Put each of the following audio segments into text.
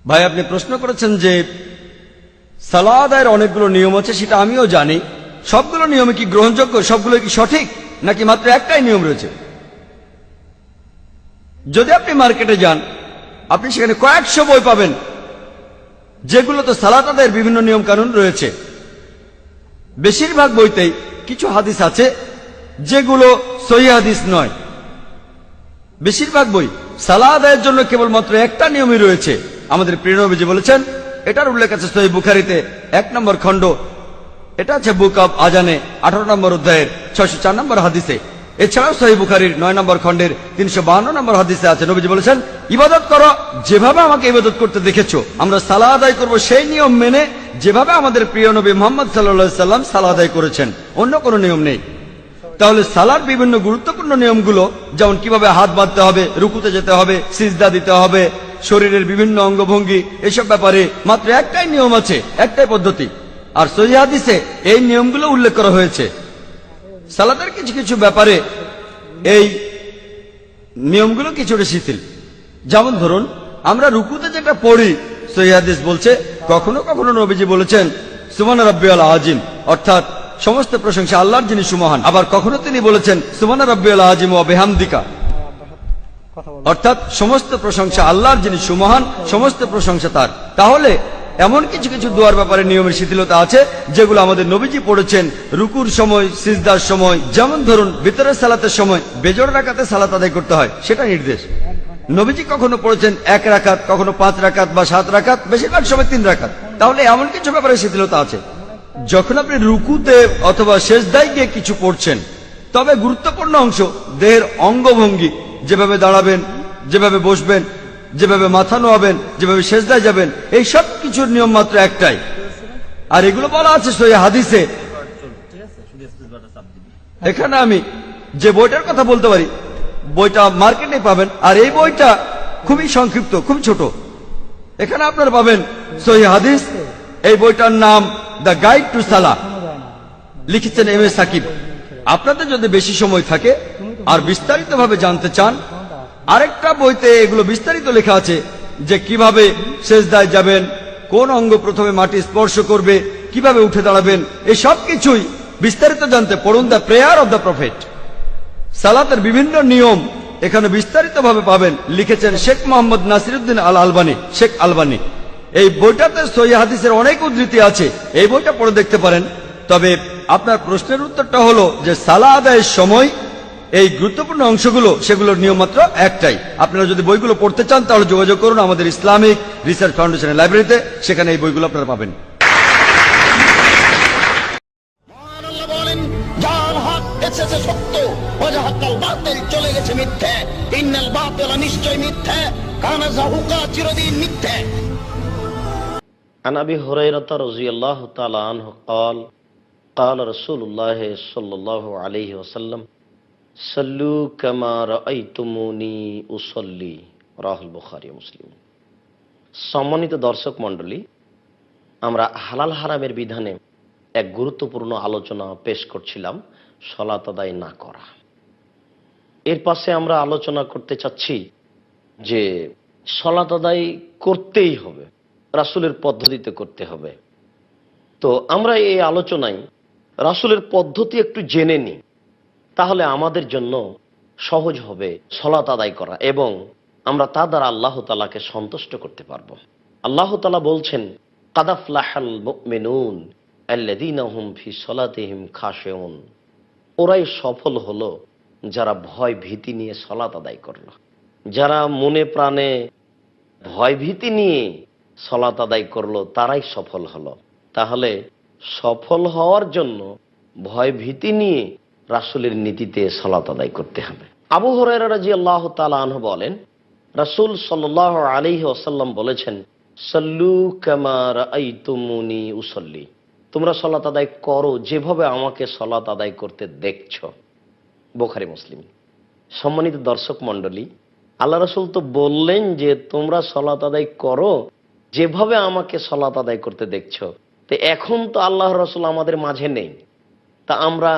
ভাই, আপনি প্রশ্ন করেছেন যে সালাত আদায়ের অনেকগুলো নিয়ম আছে, সেটা আমিও জানি। সবগুলো নিয়মে কি গ্রহণযোগ্য, সবগুলো কি সঠিক, নাকি মাত্র একটাই নিয়ম রয়েছে? যদি আপনি মার্কেটে যান, আপনি সেখানে কয়েকশো বই পাবেন যেগুলোতে সালাত আদায়ের বিভিন্ন নিয়ম কানুন রয়েছে। বেশিরভাগ বইতেই কিছু হাদিস আছে যেগুলো সহিহ হাদিস নয়। বেশিরভাগ বই সালাত আদায়ের জন্য কেবলমাত্র একটা নিয়মই রয়েছে। আমাদের প্রিয় নবীজি বলেছেন, এটার উল্লেখ আছে সহিহ বুখারীতে 1 নম্বর খণ্ড, এটা আছে বুক অব আজানে 18 নম্বর অধ্যায়ের 604 নম্বর হাদিসে। এছাড়াও সহিহ বুখারীর 9 নম্বর খণ্ডের 352 নম্বর হাদিসে আছে, নবীজি বলেছেন, ইবাদত করো যেভাবে আমাকে ইবাদত করতে দেখেছো। আমরা সালাত আদায় করব সেই নিয়ম মেনে যেভাবে আমাদের প্রিয় নবী মুহাম্মদ সাল্লাল্লাহু আলাইহি সাল্লাম সালাত আদায় করেছেন, অন্য কোনো নিয়ম নেই। তাহলে সালার বিভিন্ন গুরুত্বপূর্ণ নিয়মগুলো, যেমন কিভাবে হাত বাঁধতে হবে, রুকুতে যেতে হবে, সিজদা দিতে হবে, শরীরের বিভিন্ন অঙ্গভঙ্গি, এসব ব্যাপারে মাত্র একটাই নিয়ম আছে, একটাই পদ্ধতি। আর সহিহ হাদিসে এই নিয়মগুলো উল্লেখ করা হয়েছে। সালাতের কিছু কিছু ব্যাপারে এই নিয়মগুলো কিছুটা শিথিল। যেমন ধরুন, আমরা রুকুতে যেটা পড়ি, সহিহ হাদিস বলছে, কখনো কখনো নবীজি বলেছেন সুবহান রাব্বিয়াল আযীম, অর্থাৎ সমস্ত প্রশংসা আল্লাহর যিনি সুমহান। আবার কখনো তিনি বলেছেন সুবহান রাব্বিয়াল আযীম ওয়া বিহামদিকা, অর্থাৎ সমস্ত প্রশংসা আল্লাহর যিনি সুমহান, সমস্ত প্রশংসা তার। তাহলে এমন কিছু কিছু দোয়ার ব্যাপারে নিয়মের শিথিলতা আছে যেগুলো আমাদের নবীজি পড়েছেন রুকুর সময়, সিজদার সময়। যেমন ধরুন, ভিতরের সালাতের সময় বেজোড় রাকাতে সালাত আদায় করতে হয়, সেটা নির্দেশ। নবীজি কখনো পড়েছেন 1 রাকাত, কখনো 5 রাকাত বা 7 রাকাত, বেশিরভাগ সময় 3 রাকাত। তাহলে এমন কিছু ব্যাপারে শিথিলতা আছে। যখন আপনি রুকুতে অথবা সেজদায় গিয়ে কিছু পড়ছেন, তবে গুরুত্বপূর্ণ অংশ দেহের অঙ্গভঙ্গি, যেভাবে দাঁড়াবেন, যেভাবে বসবেন, যেভাবে মাথা নোয়াবেন, যেভাবে সেজদায় যাবেন, এই সব কিছুর নিয়ম মাত্র একটাই। আর এগুলো বলা আছে সহিহ হাদিসে। এখানে আমি যে বইটার কথা বলতে পারি, বইটা মার্কেটে পাবেন, আর এই বইটা খুবই সংক্ষিপ্ত, খুব ছোট। এখানে আপনারা পাবেন সহিহ হাদিস। এই বইটার নাম দ্য গাইড টু সালাহ, লিখেছেন এম.এ. সাকিব। আপনাদের যদি বেশি সময় থাকে আর বিস্তারিতভাবে জানতে চান, আরেকটা বইতে এগুলো বিস্তারিত লেখা আছে যে কিভাবে সেজদায় যাবেন, কোন অঙ্গ প্রথমে মাটি স্পর্শ করবে, কিভাবে উঠে দাঁড়াবেন, এই সব কিছুই বিস্তারিত জানতে পড়ুন the prayer of the prophet. সালাতের বিভিন্ন নিয়ম এখানে বিস্তারিতভাবে পাবেন, লিখেছেন শেখ মোহাম্মদ নাসিরউদ্দিন আল আলবানী, শেখ আলবানী। এই বইটাতে সহিহ হাদিসের অনেক উদ্ধৃতি আছে, এই বইটা পড়ে দেখতে পারেন। তবে আপনার প্রশ্নের উত্তরটা হলো যে সালাত আদায়ের সময় এই গুরুত্বপূর্ণ অংশগুলো, সেগুলোর নিয়ম মাত্র একটাই। আপনারা যদি বইগুলো পড়তে চান তাহলে যোগাযোগ করুন আমাদের ইসলামিক রিসার্চ ফাউন্ডেশনের লাইব্রেরিতে, সেখানে এই বইগুলো আপনারা পাবেন। চলে গেছে মিথ্যে, ইন্নাল বাতিল নিশ্চয় মিথ্যে, কানা যাহুকা চিরদিন মিথ্যে। عن أبي هريرة رضي الله تعالى عنه قال قال رسول الله صلى الله عليه وسلم صلوا كما رأيتموني أصلي রাহুল বুখারী মুসলিম। সম্মানিত দর্শক মণ্ডলী, আমরা হালাল হারামের বিধানে এক গুরুত্বপূর্ণ আলোচনা পেশ করছিলাম, সালাত আদায় না করা। এর পাশে আমরা আলোচনা করতে চাচ্ছি যে সালাত আদায় করতেই হবে, রাসূলের পদ্ধতিতে করতে হবে। তো আমরা এই আলোচনায় রাসূলের পদ্ধতি একটু জেনে নিই, তাহলে আমাদের জন্য সহজ হবে সালাত আদায় করা এবং আমরা তা দ্বারা আল্লাহ তাআলাকে সন্তুষ্ট করতে পারবো। আল্লাহ তাআলা বলছেন, কাদ আফলাহাল মুমিনুন আল্লাযীনা হুম ফি সালাতিহিম খাশিউন। ওরাই সফল হলো যারা ভয় ভীতি নিয়ে সালাত আদায় করলো। যারা মনে প্রাণে ভয় ভীতি নিয়ে সালাত আদায় করলো তারাই সফল হলো। তাহলে সফল হওয়ার জন্য ভয় ভীতি নিয়ে রাসূলের নীতিতে সালাত আদায় করতে হবে। আবু হুরায়রা রাদিয়াল্লাহু তাআলা আনহু বলেন, রাসূল সাল্লাল্লাহু আলাইহি ওয়াসাল্লাম বলেছেন, সাল্লু কামা রাআইতুমুনি উসাল্লি। তোমরা সালাত আদায় করো যেভাবে আমাকে সালাত আদায় করতে দেখছো। বুখারী মুসলিম। সম্মানিত দর্শক মণ্ডলী, আল্লাহ রাসূল তো বললেন যে তোমরা সালাত আদায় করো যেভাবে আমাকে সালাত আদায় করতে দেখছো। তো এখন তো আল্লাহ রাসূল আমাদের মাঝে নেই, তা আমরা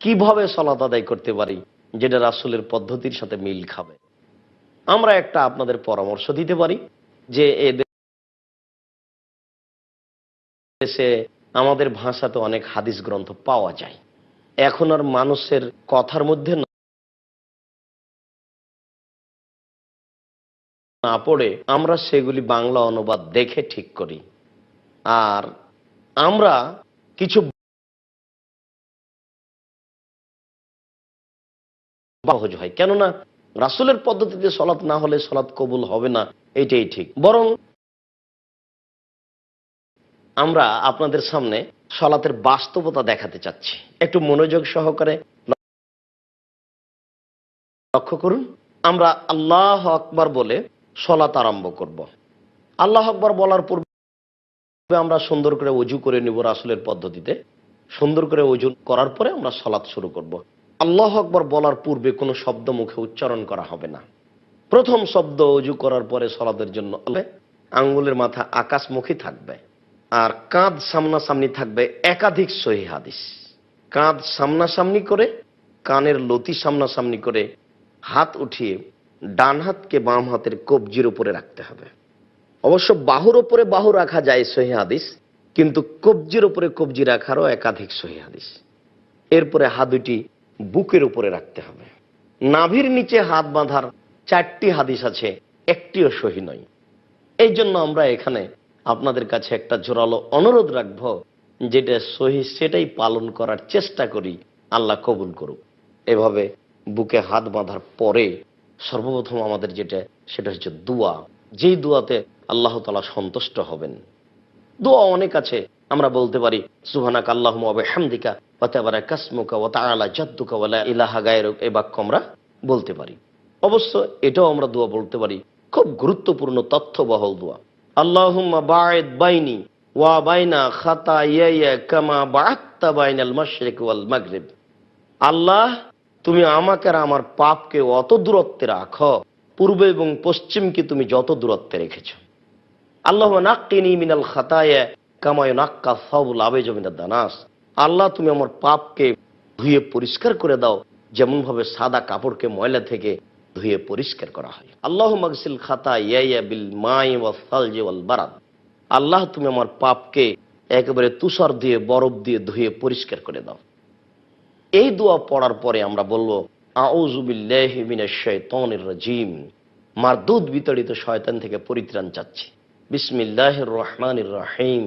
কিভাবে সালাত আদায় করতে পারি যেটা রাসূলের পদ্ধতির সাথে মিল খাবে? আমরা একটা আপনাদের পরামর্শ দিতে পারি যে দেশে আমাদের ভাষাতে অনেক হাদিস গ্রন্থ পাওয়া যায়। এখন আর মানুষের কথার মধ্যে না পড়ে আমরা সেগুলি বাংলা অনুবাদ দেখে ঠিক করি। আর আমরা কিছু সহজ হয়, কেননা রাসূলের পদ্ধতিতে সলাৎ না হলে সলাৎ কবুল হবে না, এইটাই ঠিক। বরং আমরা আপনাদের সামনে সলাতের বাস্তবতা দেখাতে চাচ্ছি, একটু মনোযোগ সহকারে লক্ষ্য করুন। আমরা আল্লাহু আকবার বলে সলাত আরম্ভ করব। আল্লাহু আকবার বলার পূর্বে আমরা সুন্দর করে ওযু করে নিব রাসূলের পদ্ধতিতে। সুন্দর করে ওযু করার পরে আমরা সলাত শুরু করব। আল্লাহু আকবার বলার পূর্বে কোনো শব্দ মুখে উচ্চারণ করা হবে না। প্রথম শব্দ ওযু করার পরে সলাতের জন্য আঙ্গুলের মাথা আকাশমুখী থাকবে, আর কাঁধ সামনাসামনি থাকবে। একাধিক সহিহ হাদিস, কাঁধ সামনাসামনি করে, কানের লতি সামনাসামনি করে, হাত উঠিয়ে ডান হাতকে বাম হাতের কবজির উপরে রাখতে হবে। অবশ্য বাহুর উপরে বাহু রাখা যায় সহিহ হাদিস, কিন্তু কবজির উপরে কবজি রাখারও একাধিক সহিহ হাদিস। এরপরে হাত দুটি বুকের উপরে রাখতে হবে। নাভির নিচে হাত বাঁধার 4টি হাদিস আছে, একটিও সহিহ নয়। এই জন্য আমরা এখানে আপনাদের কাছে একটা জোরালো অনুরোধ রাখবো, যেটা সহিহ সেটাই পালন করার চেষ্টা করি, আল্লাহ কবুল করুক। এভাবে বুকে হাত বাঁধার পরে সর্বপ্রথম আমাদের সেটা হচ্ছে দোয়া, যেই দোয়াতে আল্লাহ তাআলা সন্তুষ্ট হবেন। দোয়া অনেক আছে, আমরা বলতে পারি সুবহানাকা আল্লাহুম্মা ওয়া বিহামদিকা ওয়া তাবারাকা ইসমুকা ওয়া তাআলা জাদ্দুকা ওয়া লা ইলাহা গায়রুক, এই বাক্য আমরা বলতে পারি। অবশ্য এটাও আমরা দোয়া বলতে পারি, খুব গুরুত্বপূর্ণ তথ্যবহুল দোয়া। আল্লাহুম্মা বাঈদ বাইনি ওয়া বাইনা খাতায়ায়া কামা বা'আদতা বাইনাল মাশরিক ওয়াল মাগরিব। আল্লাহ, তুমি আমাকে আর আমার পাপকে অত দূরত্বে রাখো, পূর্ব এবং পশ্চিমকে তুমি যত দূরত্বে রেখেছো। আল্লাহুম্মা নাক্কিনি মিনাল খাতায়া কামা ইউনাক্কা সাওবুল আবিজ মিনাদ দানাস। আল্লাহ, তুমি আমার পাপকে ধুয়ে পরিষ্কার করে দাও, যেমন ভাবে সাদা কাপড়কে ময়লা থেকে ধুয়ে পরিষ্কার করা হয়। আল্লাহুম্মা গসিল খাতায়া বিল মাই ওয়াস সালজি ওয়াল বারাদ। আল্লাহ, তুমি আমার পাপকে একেবারে তুষার দিয়ে, বরফ দিয়ে ধুয়ে পরিষ্কার করে দাও। এই দোয়া পড়ার পরে আমরা বলবো আউযু বিল্লাহি মিনাশ শাইতানির রাজিম, মারদুদ বিতাড়িত শয়তান থেকে পরিত্রাণ চাচ্ছি। বিসমিল্লাহির রহমানির রহিম,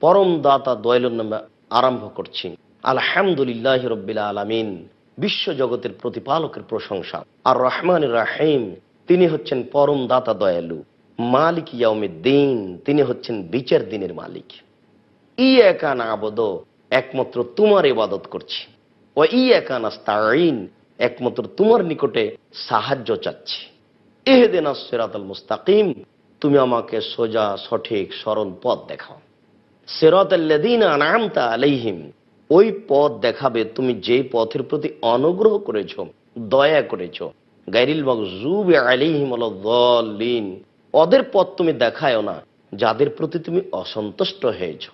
পরম দাতা দয়ালুর নামে আরম্ভ করছি। আলহামদুলিল্লাহি রাব্বিল আলামিন, বিশ্ব জগতের প্রতিপালকের প্রশংসা। আর রহমানির রহিম, তিনি হচ্ছেন পরম দাতা দয়ালু। মালিক ইয়াউমিদ্দিন, তিনি হচ্ছেন বিচার দিনের মালিক। ইয়াকা না'বুদু, একমাত্র তোমার ইবাদত করছি। ওয়া ইয়াকা নাস্তাঈন, একমাত্র তোমার নিকটে সাহায্য চাচ্ছি। ইহদিনাস সিরাতাল মুস্তাকিম, তুমি আমাকে সোজা সঠিক সরল পথ দেখাও। সিরাতাল্লাযীনা আন'আমতা আলাইহিম, ওই পথ দেখাবে তুমি যেই পথের প্রতি অনুগ্রহ করেছো, দয়া করেছো। গায়রিল মাগযুবি আলাইহিম ওয়ালাদ-দাল্লিন, ওদের পথ তুমি দেখায়ও না যাদের প্রতি তুমি অসন্তুষ্ট হয়েছো।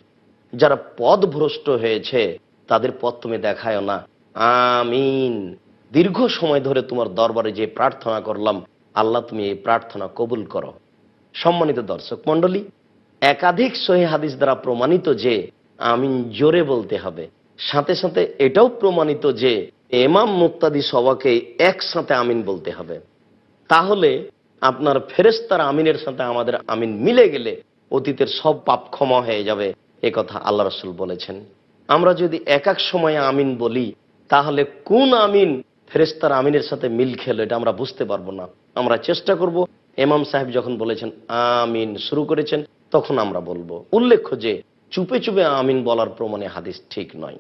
যারা পথভ্রষ্ট হয়েছে তাদের পথ তুমি দেখায়ও না। আমিন। দীর্ঘ সময় ধরে তোমার দরবারে যে প্রার্থনা করলাম, আল্লাহ তুমি এই প্রার্থনা কবুল করো। সম্মানিত দর্শক মণ্ডলী, একাধিক সহিহ হাদিস দ্বারা প্রমাণিত যে আমিন জোরে বলতে হবে। সাথে সাথে এটাও প্রমাণিত যে ইমাম মুক্তাদি সবাইকে একসাথে আমিন বলতে হবে। তাহলে আপনার ফেরেশতার আমিনের সাথে আমাদের আমিন মিলে গেলে অতীতের সব পাপ ক্ষমা হয়ে যাবে, এ কথা আল্লাহ রাসূল বলেছেন। আমরা যদি এক এক সময়ে আমিন বলি, তাহলে কোন আমিন ফেরেশতার আমিনের সাথে মিল খেলো এটা আমরা বুঝতে পারবো না। আমরা চেষ্টা করব ইমাম সাহেব যখন বলেছেন আমিন শুরু করেছেন, তখন আমরা বলবো। উল্লেখ্য যে চুপে চুপে আমিন বলার প্রমাণে হাদিস ঠিক নয়।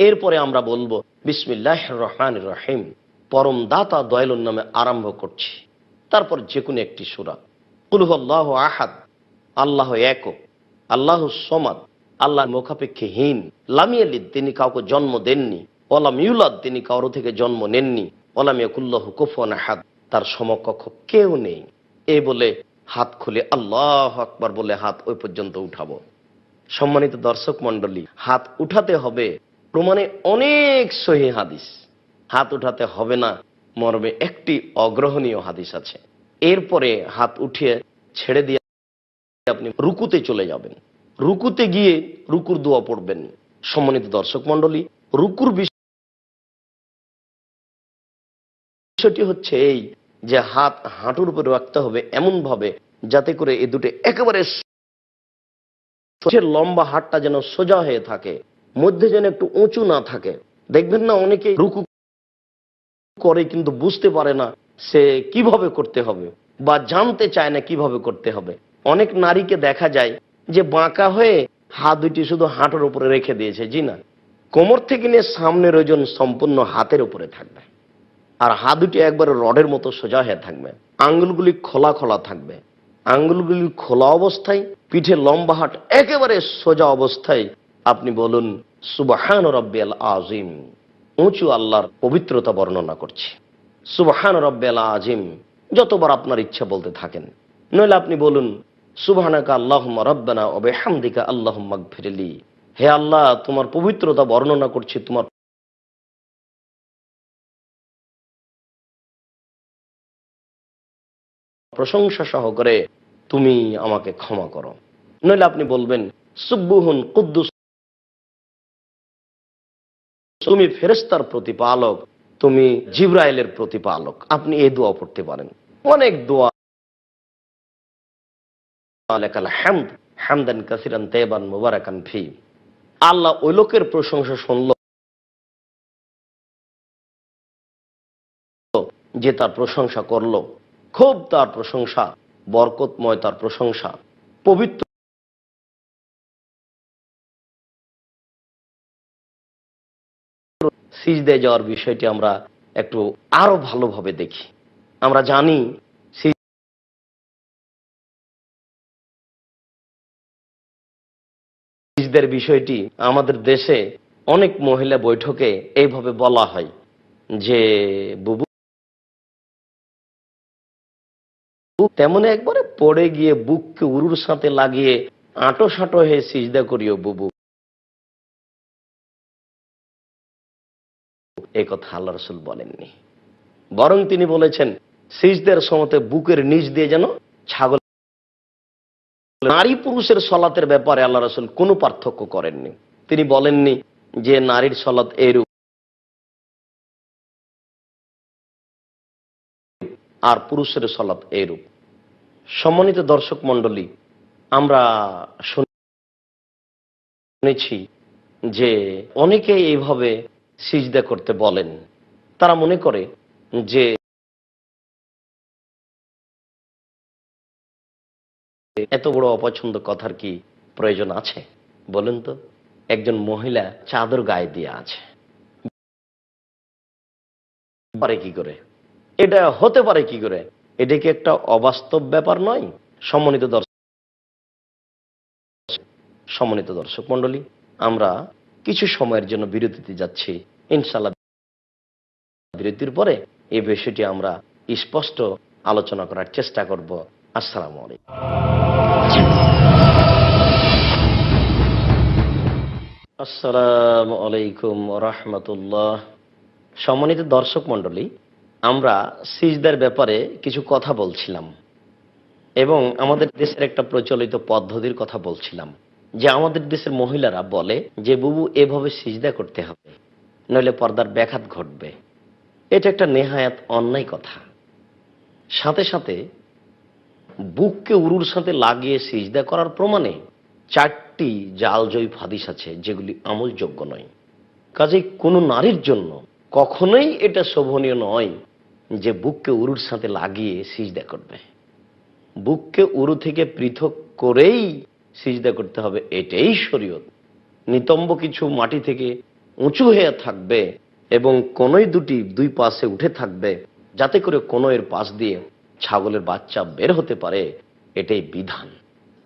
এরপরে আমরা বলবো বিসমিল্লাহির রহমানির রহিম, পরম দাতা দয়ালুর নামে আরম্ভ করছি। তারপর যে কোনো একটি সূরা। কুল হুয়াল্লাহু আহাদ, আল্লাহ একক, আল্লাহুস সামাদ, আল্লাহ মুখাপেক্ষীহীন। লাম ইয়ালিদ, তিনি কাউকে জন্ম দেননি। ওয়ালাম ইউলাদ, তিনি কারো থেকে জন্ম নেননি। ওয়ালাম ইয়াকুল লাহু কুফুয়ান আহাদ, তার সমকক্ষ কেউ নেই। এই বলে হাত খুলে আল্লাহু আকবার বলে হাত ওই পর্যন্ত উঠাবো। সম্মানিত দর্শক মণ্ডলী, হাত উঠাতে হবে প্রমাণে অনেক সহিহ হাদিস। হাত উঠাতে হবে না মর্মে একটি অগ্রহণীয় হাদিস আছে। এরপরে হাত উঠিয়ে ছেড়ে দিয়ে আপনি রুকুতে চলে যাবেন। রুকুতে গিয়ে রুকুর দোয়া পড়বেন। সম্মানিত দর্শক মণ্ডলী, রুকুর বিষয়টি হচ্ছে এই যে হাত হাঁটুর উপরে রাখতে হবে এমন ভাবে যাতে করে এই দুটো একেবারে লম্বা, হাতটা যেন সোজা হয়ে থাকে, মধ্যে যেন একটু উঁচু না থাকে। দেখবেন না অনেকে রুকু করে কিন্তু বুঝতে পারে না সে কিভাবে করতে হবে বা জানতে চায় না কিভাবে করতে হবে। অনেক নারীকে দেখা যায় যে বাঁকা হয়ে হাত দুটি শুধু হাঁটুর উপরে রেখে দিয়েছে। জি না, কোমর থেকে নিয়ে সামনের ওজন সম্পূর্ণ হাতের উপরে থাকবে, আর হাত দুটি একবারে রডের মতো সোজা হয়ে থাকবে, আঙ্গুলগুলি খোলা খোলা থাকবে। আঙ্গুলগুলি খোলা অবস্থায় পিঠে লম্বা হাট একেবারে সোজা অবস্থায় আপনি বলুন সুবহান রাব্বিয়াল আযীম। উঁচু আল্লাহর পবিত্রতা বর্ণনা করছি। সুবহান রাব্বিয়াল আযীম যতবার আপনার ইচ্ছা বলতে থাকেন। নইলে আপনি বলুন সুবহানাকা আল্লাহুম্মা রাব্বানা ওয়া বিহামদিকা আল্লাহুম্মা গফিরলি। হে আল্লাহ, তোমার পবিত্রতা বর্ণনা করছি, তোমার প্রশংসা সহকারে তুমি আমাকে ক্ষমা করো। নইলে আপনি বলবেন সুব্বুহুন কুদ্দুস, তুমি ফেরেশতার প্রতিপালক, তুমি জিবরাইলের প্রতিপালক। আপনি এই দোয়া পড়তে পারেন। অনেক দোয়া, লাকাল হামদ হামদান কাসিরান তাইবান মুবারাকান ফি। আল্লাহ ওই লোকের প্রশংসা শুনল যে তার প্রশংসা করলো, খুব তার প্রশংসা বরকতময়, তার প্রশংসা পবিত্র। সিজদায় যাওয়ার বিষয়টি আমরা একটু আরো ভালোভাবে দেখি। আমরা জানি সিজদার বিষয়টি আমাদের দেশে অনেক মহিলা বৈঠকে এইভাবে বলা হয় যে বুবু তেমন একবারে পড়ে গিয়ে বুককে উরুর সাথে লাগিয়ে আঁটো সাঁটো হয়ে সিজদা করিও বুবু। এই কথা আল্লাহ রাসূল বলেননি, বরং তিনি বলেছেন সিজদার সময়তে বুকের নিচ দিয়ে যেন ছাগল। নারী পুরুষের সলাতের ব্যাপারে আল্লাহ রাসূল কোনো পার্থক্য করেননি। তিনি বলেননি যে নারীর সলাত এইরূপ আর পুরুষের সলাত এইরূপ। সম্মানিত দর্শক মণ্ডলী, আমরা শুনেছি যে অনেকে এইভাবে সিজদা করতে বলেন। তারা মনে করে যে এত বড় অপছন্দ কথার কি প্রয়োজন আছে বলেন তো? একজন মহিলা চাদর গায়ে দিয়ে আছে, পারে কি করে? এটা হতে পারে কি করে? এটা কি একটা অবাস্তব ব্যাপার নয়? সম্মানিত দর্শক মণ্ডলী, আমরা কিছু সময়ের জন্য বিরতিতে যাচ্ছি। ইনশাআল্লাহ বিরতির পরে এই বিষয়টি আমরা স্পষ্ট আলোচনা করার চেষ্টা করব। আসসালামু আলাইকুম। আসসালামু আলাইকুম ওয়া রাহমাতুল্লাহ। সম্মানিত দর্শক মণ্ডলী, আমরা সিজদার ব্যাপারে কিছু কথা বলছিলাম এবং আমাদের দেশের একটা প্রচলিত পদ্ধতির কথা বলছিলাম যে আমাদের দেশের মহিলারা বলে যে বুবু এভাবে সিজদা করতে হবে, নইলে পর্দার ব্যাঘাত ঘটবে। এটা একটা নেহায়াত অন্যায় কথা। সাথে সাথে বুককে উরুর সাথে লাগিয়ে সিজদা করার প্রমাণে 4টি জালজয়ীফ হাদিস আছে যেগুলি আমলযোগ্য নয়। কাজেই কোনো নারীর জন্য কখনোই এটা শোভনীয় নয় যে বুককে উরুর সাথে লাগিয়ে সিজদা করবে। বুককে উরু থেকে পৃথক করেই সিজদা করতে হবে, এটাই শরীয়ত। নিতম্ব কিছু মাটি থেকে উঁচু হয়ে থাকবে এবং কোনোই দুই পাশে উঠে থাকবে যাতে করে কোনোয়ের পাশ দিয়ে ছাগলের বাচ্চা বের হতে পারে, এটাই বিধান,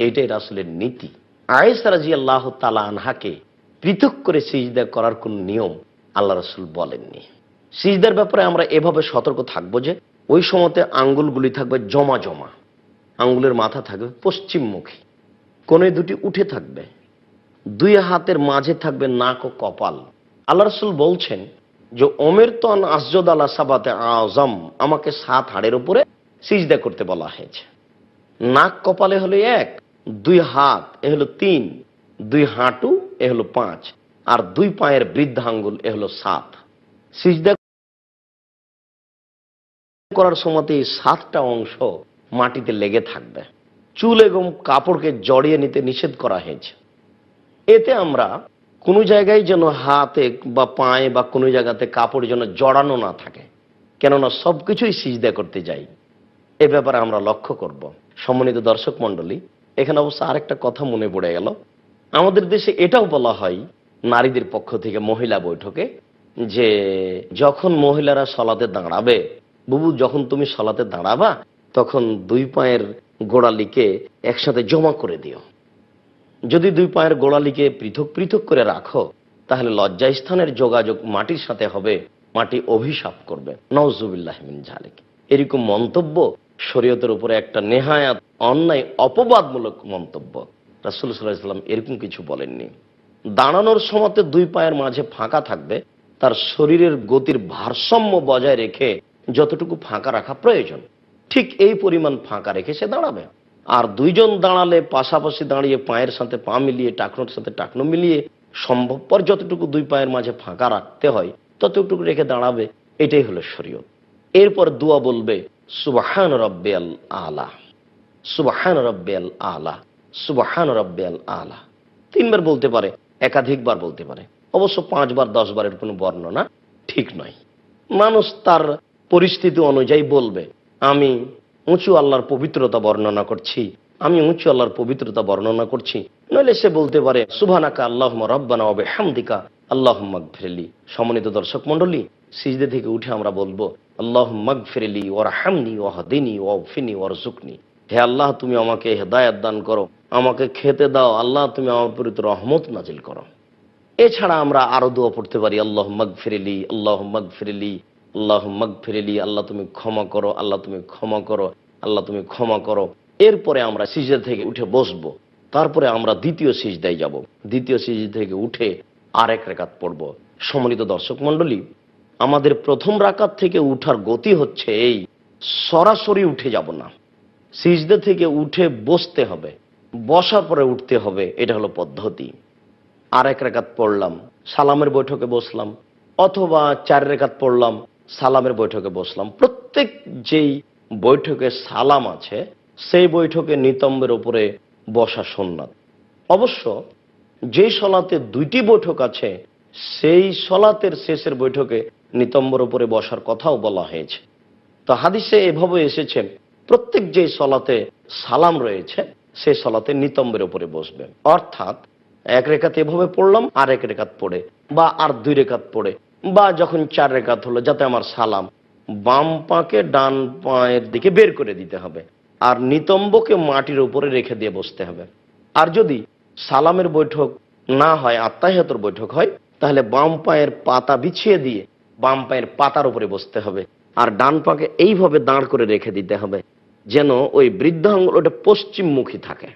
এটাই রাসূলের নীতি। আয়েশা রাদিয়াল্লাহু তাআলা আনহাকে পৃথক করে সিজদা করার কোন নিয়ম আল্লাহ রাসূল বলেননি। সিজদার ব্যাপারে আমরা এভাবে সতর্ক থাকবো যে ওই সময়তে আঙ্গুলগুলি থাকবে জমা জমা, আঙ্গুলের মাথা থাকবে পশ্চিমমুখী, কোণে দুটি উঠে থাকবে, দুই হাতের মাঝে থাকবে নাক ও কপাল। আল্লাহ রাসূল বলছেন যে উমিরতু আন আসজুদা আলা সাবাতে আযম, আমাকে 7 হাড়ের উপরে সিজদা করতে বলা হয়েছে। নাক কপালে হলো 1, দুই হাত এ হলো 3, দুই হাঁটু এ হলো 5, আর দুই পায়ের বৃদ্ধাঙ্গুল এ হলো 7। সিজদা করার সময়তে এই 7টা অংশ মাটিতে লেগে থাকবে। চুল এবং কাপড়কে জড়িয়ে নিতে নিষেধ করা হয়েছে। এতে আমরা কোনো জায়গায় যেন হাতে বা পায়ে বা কোনো জায়গাতে কাপড় যেন জড়ানো না থাকে, কেননা সবকিছুই সিজদা করতে যাই। এ ব্যাপারে আমরা লক্ষ্য করব। সম্মানিত দর্শক মণ্ডলী, এখানে অবশ্য আরেকটা কথা মনে পড়ে গেল। আমাদের দেশে এটাও বলা হয় নারীদের পক্ষ থেকে মহিলা বৈঠকে, যে যখন মহিলারা সলাতে দাঁড়াবে, বুবু যখন তুমি সলাতে দাঁড়াবা তখন দুই পায়ের গোড়ালিকে একসাথে জমা করে দিও। যদি দুই পায়ের গোড়ালিকে পৃথক পৃথক করে রাখো তাহলে লজ্জাস্থানের যোগাযোগ মাটির সাথে হবে, মাটি অভিশাপ করবে। নাউজুবিল্লাহ মিন জালিক। এরকম মন্তব্য শরীয়তের উপরে একটা নেহায়াত অন্যায় অপবাদমূলক মন্তব্য। রাসূল সাল্লাল্লাহু আলাইহি ওয়াসাল্লাম এরকম কিছু বলেননি। দাঁড়ানোর সময়তে দুই পায়ের মাঝে ফাঁকা থাকবে, তার শরীরের গতির ভারসাম্য বজায় রেখে যতটুকু ফাঁকা রাখা প্রয়োজন ঠিক এই পরিমাণ ফাঁকা রেখে সে দাঁড়াবে। আর দুইজন দাঁড়ালে পাশাপাশি দাঁড়িয়ে পায়ের সাথে পা মিলিয়ে টাকনোর সাথে টাকনো মিলিয়ে সম্ভবপর যতটুকু দুই পায়ের মাঝে ফাঁকা রাখতে হয় ততটুকু রেখে দাঁড়াবে। এটাই হলো শরীয়ত। এরপর দোয়া বলবে সুবহান রাব্বিয়াল আলা, সুবহান রাব্বিয়াল আলা, সুবহান রাব্বিয়াল আলা। 3 বার বলতে পারে, একাধিকবার বলতে পারে। অবশ্য 5 বার 10 বারের কোনো বর্ণনা ঠিক নয়। মানুষ তার পরিস্থিতি অনুযায়ী বলবে, আমি উঁচু আল্লাহর পবিত্রতা বর্ণনা করছি, আমি উঁচু আল্লাহর পবিত্রতা বর্ণনা করছি। নইলে সে বলতে পারে সুবহানাকা আল্লাহুম্মা রাব্বানা ওয়া বিহামদিকা আল্লাহুম্মা গফিরলি। সম্মানিত দর্শক মণ্ডলী, সিজদা থেকে উঠে আমরা বলবো আল্লাহুম্মা গফিরলি ওয়ারহামনি ওয়াহদিনি ওয়াগফিরনি ওয়ারযুকনি। হে আল্লাহ, তুমি আমাকে হেদায়েত দান করো, আমাকে খেতে দাও। আল্লাহ, তুমি আমার উপর রহমত নাজিল করো। এছাড়া আমরা আরো দোয়া পড়তে পারি আল্লাহুম্মা গফিরলি, আল্লাহুম্মা গফিরলি, আল্লাহুম্মা গফিরলি। আল্লাহ তুমি ক্ষমা করো, আল্লাহ তুমি ক্ষমা করো, আল্লাহ তুমি ক্ষমা করো। এরপরে আমরা সিজদা থেকে উঠে বসবো। তারপরে আমরা দ্বিতীয় সিজদায় যাব। দ্বিতীয় সিজদা থেকে উঠে আরেক রাকাত পড়ব। সম্মানিত দর্শক মণ্ডলী, আমাদের প্রথম রাকাত থেকে উঠার গতি হচ্ছে এই, সরাসরি উঠে যাব না, সিজদা থেকে উঠে বসতে হবে, বসার পরে উঠতে হবে। এটা হলো পদ্ধতি। আরেক রাকাত পড়লাম, সালামের বৈঠকে বসলাম, অথবা 4 রাকাত পড়লাম, সালামের বৈঠকে বসলাম। প্রত্যেক যেই বৈঠকে সালাম আছে সেই বৈঠকে নিতম্বের উপরে বসা সুন্নাত। অবশ্য যেই সলাতে 2টি বৈঠক আছে সেই সলাতের শেষের বৈঠকে নিতম্বের উপরে বসার কথাও বলা হয়েছে। তো হাদিসে এভাবে এসেছে, প্রত্যেক যেই সলাতে সালাম রয়েছে সেই সলাতে নিতম্বের উপরে বসবে। অর্থাৎ 1 রাকাত এভাবে পড়লাম, আর 1 রাকাত পড়ে বা আর 2 রাকাত পড়ে বা যখন 4 রাকাত হলো, যাতে আমার সালাম বাম পাকে ডান পায়ের দিকে বের করে দিতে হবে আর নিতম্বকে মাটির উপরে রেখে দিয়ে বসতে হবে। আর যদি সালামের বৈঠক না হয়, আত্তাহিয়াতুর বৈঠক হয়, তাহলে বাম পায়ের পাতা বিছিয়ে দিয়ে বাম পায়ের পাতার উপরে বসতে হবে আর ডান পাকে এইভাবে দাঁড় করে রেখে দিতে হবে, যেন ওই বৃদ্ধাঙ্গুল ওটা পশ্চিমমুখী থাকে।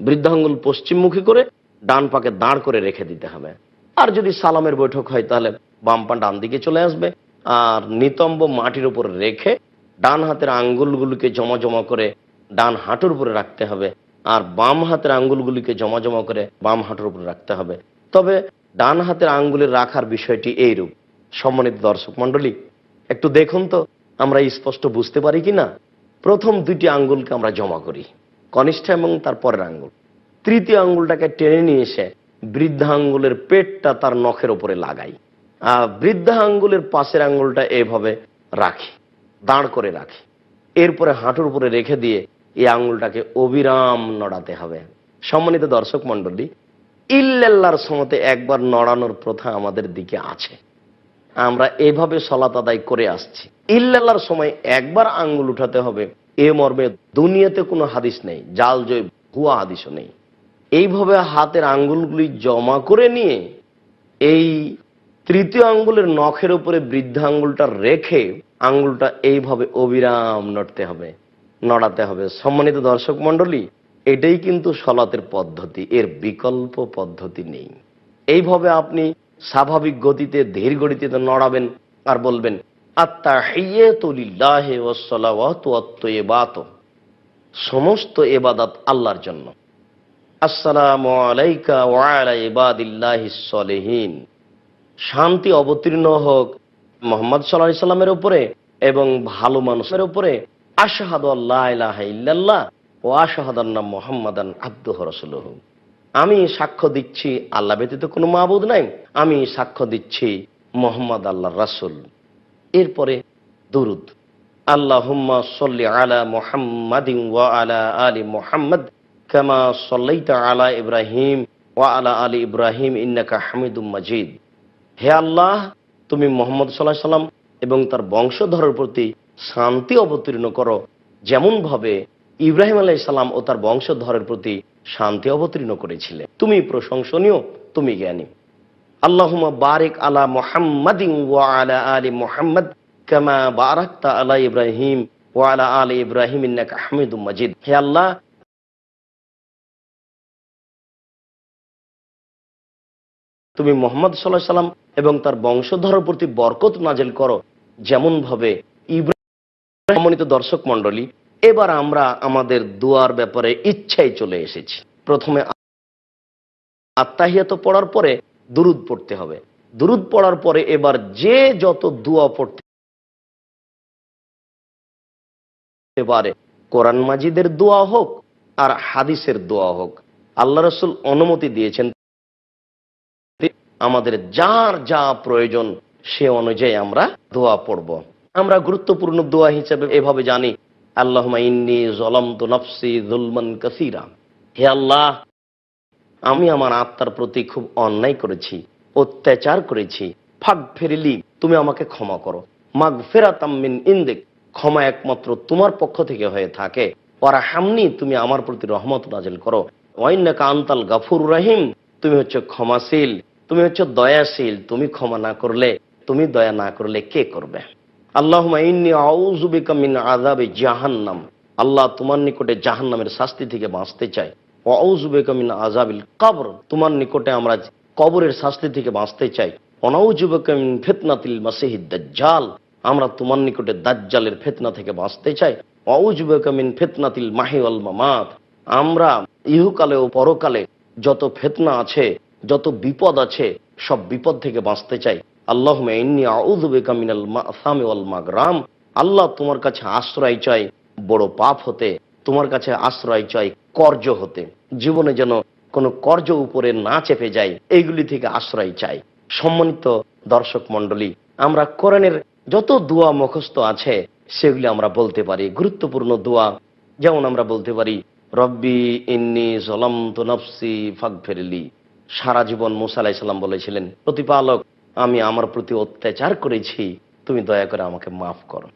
বৃদ্ধাঙ্গুল পশ্চিমমুখী করে ডান পাকে দাঁড় করে রেখে দিতে হবে। আর যদি সালামের বৈঠক হয় তাহলে বাম পা ডান দিকে চলে আসবে আর নিতম্ব মাটির উপর রেখে ডান হাতের আঙ্গুলগুলিকে জমা জমা করে ডান হাঁটুর উপরে রাখতে হবে আর বাম হাতের আঙ্গুলগুলিকে জমা জমা করে বাম হাঁটুর উপরে রাখতে হবে। তবে ডান হাতের আঙ্গুলের রাখার বিষয়টি এইরূপ। সম্মানিত দর্শক মণ্ডলী, একটু দেখুন তো আমরা স্পষ্ট বুঝতে পারি কিনা। প্রথম 2টি আঙ্গুলকে আমরা জমা করি, কনিষ্ঠ এবং তার পরের আঙ্গুল। তৃতীয় আঙ্গুলটাকে টেনে নিয়ে এসে বৃদ্ধা আঙ্গুলের পেটটা তার নখের উপরে লাগাই আর বৃদ্ধা আঙ্গুলের পাশের আঙ্গুলটা এইভাবে রাখি, দাঁড় করে রাখি। এরপরে হাঁটুর উপরে রেখে দিয়ে এই আঙ্গুলটাকে অবিরাম নড়াতে হবে। সম্মানিত দর্শক মণ্ডলী, ইল্লাল্লাহর সময়তে একবার নড়ানোর প্রথা আমাদের দিকে আছে, আমরা এইভাবে সালাত আদায় করে আসছি। ইল্লাল্লাহর সময় একবার আঙ্গুল উঠাতে হবে, এ মর্মে দুনিয়াতে কোনো হাদিস নেই, জাল জয় ভুয়া হাদিসও নেই। এইভাবে হাতের আঙ্গুলগুলি জমা করে নিয়ে এই তৃতীয় আঙ্গুলের নখের উপরে বৃদ্ধা আঙ্গুলটা রেখে আঙ্গুলটা এইভাবে অবিরাম নড়তে হবে, নড়াতে হবে। সম্মানিত দর্শক মণ্ডলী, এটাই কিন্তু সলাতের পদ্ধতি, এর বিকল্প পদ্ধতি নেই। এইভাবে আপনি স্বাভাবিক গতিতে ধীর গতিতে নড়াবেন আর বলবেন আত্তাহিয়াতু লিল্লাহি ওয়াস সালাওয়াতু ওয়াত তাইয়্যিবাতু, সমস্ত ইবাদত আল্লাহর জন্য, আসসালামু আলাইকা ওয়া আলা ইবাদিল্লাহিস সলিহিন। শান্তি অবতীর্ণ হোক মুহাম্মদ সাল্লাল্লাহু আলাইহি সাল্লামের উপরে এবং ভালো মানুষের উপরে। আশহাদু আল্লা ইলাহা ইল্লাল্লাহ ওয়া আশহাদু আন্না মুহাম্মাদান আবদুহু ওয়া রাসূলুহু। আমি সাক্ষ্য দিচ্ছি আল্লাহ ব্যতীত কোনো মাবুদ নাই, আমি সাক্ষ্য দিচ্ছি মুহাম্মদ আল্লাহর রাসূল। এরপরে দুরূদ, আল্লাহুম্মা সাল্লি আলা মুহাম্মাদিন ওয়া আলা আলি মুহাম্মাদ কামা সাল্লাইতা আলা ইব্রাহিম ওয়া আলা আলি ইব্রাহিম ইন্নাকা হামিদুম মাজিদ। হে আল্লাহ, তুমি মুহাম্মদ সাল্লাল্লাহু আলাইহি সাল্লাম এবং তার বংশধরের প্রতি শান্তি অবতীর্ণ করো, যেমন ভাবে ইব্রাহিম আলাইহিস সালাম ও তার বংশধরের প্রতি শান্তি অবতীর্ণ করেছিলে। তুমি প্রশংসনীয়, তুমি জ্ঞানী। আল্লাহুম্মা বারিক আলা মুহাম্মাদিন ওয়া আলা আলি মুহাম্মাদ কামা বারাকতা আলা ইব্রাহিম ওয়া আলা আলি ইব্রাহিম ইন্নাকা হামিদুম মাজিদ। হে আল্লাহ, তুমি মুহাম্মদ সাল্লাল্লাহু আলাইহি সাল্লাম এবং তার বংশধরের প্রতি বরকত নাজিল করো, যেমন ভাবে ইব্রাহিম। সম্মানিত দর্শক মণ্ডলী, এবার আমরা আমাদের দোয়ার ব্যাপারে ইচ্ছায় চলে এসেছি। প্রথমে আত্তাহিয়াত পড়ার পরে দুরূদ পড়তে হবে। দুরূদ পড়ার পরে এবার যে যত দোয়া পড়তে পারে, কোরআন মাজিদের দোয়া হোক আর হাদিসের দোয়া হোক, আল্লাহ রাসূল অনুমতি দিয়েছেন আমাদের যার যা প্রয়োজন সে অনুযায়ী আমরা দোয়া পড়ব। আমরা গুরুত্বপূর্ণ দোয়া হিসেবে এভাবে জানি, আল্লাহুম্মা ইন্নী যালামতু নাফসি যুলমান কাসীরা। হে আল্লাহ, আমি আমার আত্মার প্রতি খুব অন্যায় করেছি, অত্যাচার করেছি। ফাগফিরলি, তুমি আমাকে ক্ষমা করো। মাগফিরাতাম মিন ইনদিক, ক্ষমা একমাত্র তোমার পক্ষ থেকে হয়ে থাকে। ওয়ারহামনি, তুমি আমার প্রতি রহমত নাজিল করো। ওয়া ইন্নাকা আনতাল গাফুরুর রহিম, তুমি হচ্ছে ক্ষমাশীল, তুমি হচ্ছে দয়াশীল। তুমি ক্ষমা না করলে, তুমি দয়া না করলে কে করবে? আল্লাহুম্মা ইন্নী আউযু বিকা মিন আযাবি জাহান্নাম, আল্লাহ তোমার নিকটে জাহান্নামের শাস্তি থেকে বাঁচতে চাই। ওয়া আউযু বিকা মিন আযাবিল কবর, তোমার নিকটে আমরা কবরের শাস্তি থেকে বাঁচতে চাই। ওয়া নাউযু বিকা মিন ফিতনাতিল মাসিহিদ দাজ্জাল, আমরা তোমার নিকটে দাজ্জালের ফিতনা থেকে বাঁচতে চাই। ওয়া আউযু বিকা মিন ফিতনাতিল মাহি ওয়াল মামাত, আমরা ইহকালে ও পরকালে যত ফিতনা আছে, যত বিপদ আছে, সব বিপদ থেকে বাঁচতে চাই। আল্লাহুম্মা ইন্নী আউযু বিকা মিনাল মাসামি ওয়াল মাগরাম, আল্লাহ তোমার কাছে আশ্রয় চাই বড় পাপ হতে, তোমার কাছে আশ্রয় চাই কর্জ হতে, জীবনে যেন কোনো কর্জ উপরে না চেপে যায়, এইগুলি থেকে আশ্রয় চাই। সম্মানিত দর্শক মণ্ডলী, আমরা কোরআনের যত দোয়া মুখস্থ আছে সেগুলি আমরা বলতে পারি। গুরুত্বপূর্ণ দোয়া যেমন আমরা বলতে পারি, রব্বি ইন্নী যালামতু নাফসি ফাগফিরলি। সারা জীবন মুসা আলাইহিস সালাম বলেছিলেন, প্রতিপালক, আমি আমার প্রতি অত্যাচার করেছি, তুমি দয়া করে আমাকে মাফ করো।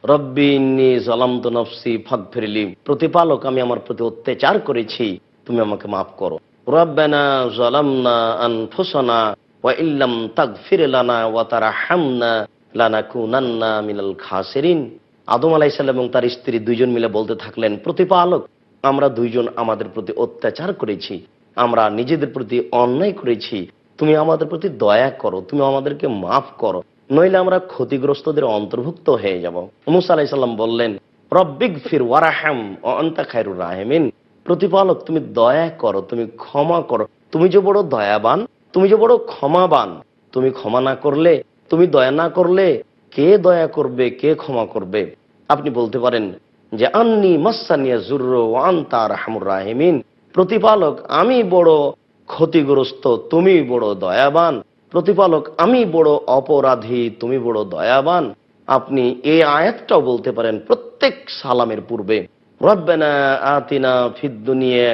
রব্বি ইন্নী যালামতু নাফসি ফাগফিরলি, প্রতিপালক, আমি আমার প্রতি অত্যাচার করেছি, তুমি আমাকে মাফ করো। রব্বানা যালামনা আনফুসানা ওয়া ইল্লাম তাগফির লানা ওয়া তারহামনা লানাকুনান্না মিনাল খাসিরিন। আদম আলাইহিস সালাম এবং তার স্ত্রী দুইজন মিলে বলতে থাকলেন, প্রতিপালক, আমরা দুইজন আমাদের প্রতি অত্যাচার করেছি, আমরা নিজেদের প্রতি অন্যায় করেছি, তুমি আমাদের প্রতি দয়া করো, তুমি আমাদেরকে মাফ করো, নইলে আমরা ক্ষতিগ্রস্তদের অন্তর্ভুক্ত হয়ে যাব। মুসা আলাইহিস সালাম বললেন, রব্বিগফির ওয়ারহাম ওয়া আনতা খায়রুর রাহিমিন, প্রতিপালক, তুমি দয়া করো, তুমি ক্ষমা করো, তুমি যে বড় দয়াবান, তুমি যে বড় ক্ষমাবান, তুমি ক্ষমা না করলে, তুমি দয়া না করলে কে দয়া করবে, কে ক্ষমা করবে? আপনি বলতে পারেন যে আন্নী মাসানিয়া যুররু ওয়া আনতা আরহামুর রাহিমিন, প্রতিপালক, আমি বড় ক্ষতিগ্রস্ত, তুমি বড় দয়াবান। প্রতিপালক, আমি বড় অপরাধী, তুমি বড় দয়াবান। আপনি এই আয়াতটাও বলতে পারেন প্রত্যেক সালামের পূর্বে, রব্বানা আতিনা ফিদ দুনিয়া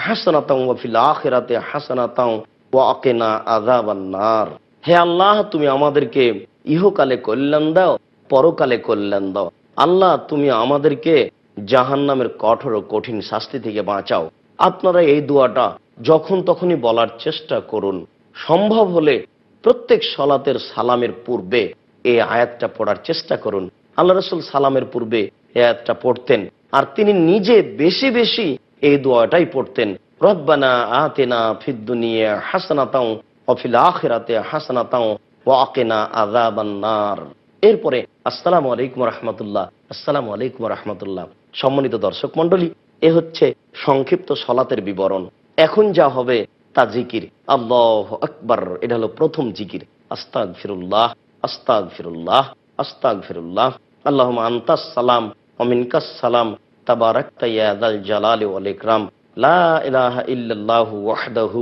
হাসানাতাও ওয়া ফিল আখিরাতি হাসানাতাও ওয়া কিনা আযাবান নার। হে আল্লাহ, তুমি আমাদেরকে ইহকালে কল্যাণ দাও, পরকালে কল্যাণ দাও। আল্লাহ, তুমি আমাদেরকে জাহান্নামের কঠোর ও কঠিন শাস্তি থেকে বাঁচাও। আপনারা এই দোয়াটা যখন তখনই বলার চেষ্টা করুন। সম্ভব হলে প্রত্যেক সালাতের সালামের পূর্বে এই আয়াতটা পড়ার চেষ্টা করুন। আল্লাহ রাসূল সালামের পূর্বে এই আয়াতটা পড়তেন, আর তিনি নিজে বেশি বেশি এই দোয়াটাই পড়তেন, রব্বানা আতিনা ফিদ দুনিয়া হাসানাতাও ওয়া ফিল আখিরাতি হাসানাতাও ওয়া কিনা আযাবান নার। এরপরে আসসালামু আলাইকুম ওয়া রাহমাতুল্লাহ, আসসালামু আলাইকুম ওয়া রাহমাতুল্লাহ। সম্মানিত দর্শক মণ্ডলী, এ হচ্ছে সংক্ষিপ্ত সালাতের বিবরণ। এখন যা হবে তা জিকির, আল্লাহু আকবার, এটা হলো প্রথম জিকির। আস্তাগফিরুল্লাহ, আস্তাগফিরুল্লাহ, আস্তাগফিরুল্লাহ, আল্লাহুম্মা আনতাস সালাম ওয়া মিনকাস সালাম, তাবারাকতা ইয়া যাল জালালি ওয়াল ইকরাম, লা ইলাহা ইল্লাল্লাহু ওয়াহদাহু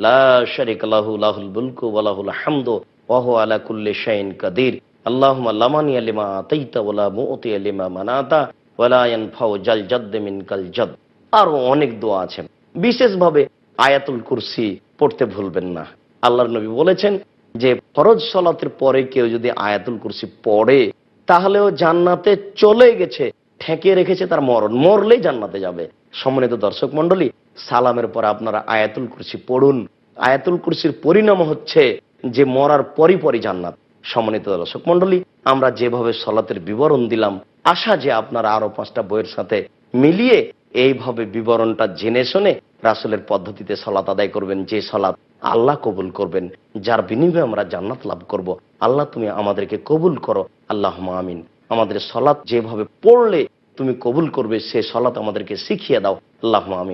লা শারীকা লাহু, লাহুল মুলকু ওয়া লাহুল হামদু ওয়া হুয়া আলা কুল্লি শাইইন কাদির, আল্লাহুম্মা লা মানিয়া লিমা আতাইতা ওয়া লা মু'তিয়া লিমা মানাতা ওয়া লা ইয়ানফাউ জাল জাদ্দ মিনকাল জাদ। আরো অনেক দোয়া আছে। বিশেষভাবে আয়াতুল কুরসি পড়তে ভুলবেন না। আল্লাহর নবী বলেছেন যে ফরজ সালাতের পরে কেউ যদি আয়াতুল কুরসি পড়ে তাহলেও জান্নাতে চলে গেছে, ঠেকিয়ে রেখেছে তার মরণ, মরলেই জান্নাতে যাবে। সম্মানিত দর্শক মণ্ডলী, সালামের পরে আপনারা আয়াতুল কুরসি পড়ুন। আয়াতুল কুরসির পরিণাম হচ্ছে যে মরার পরই জান্নাত। সম্মানিত দর্শক মণ্ডলী, আমরা যেভাবে সালাতের বিবরণ দিলাম, আশা যে আপনারা আরো 5টা বইয়ের সাথে মিলিয়ে এইভাবে বিবরণটা জেনে শুনে রাসূলের পদ্ধতিতে সালাত আদায় করবেন, যে সালাত আল্লাহ কবুল করবেন, যার বিনিময়ে আমরা জান্নাত লাভ করব। আল্লাহ তুমি আমাদেরকে কবুল করো, আল্লাহুম্মা আমিন। আমাদের সালাত যেভাবে পড়লে তুমি কবুল করবে সে সালাত আমাদেরকে শিখিয়ে দাও, আল্লাহুম্মা আমিন।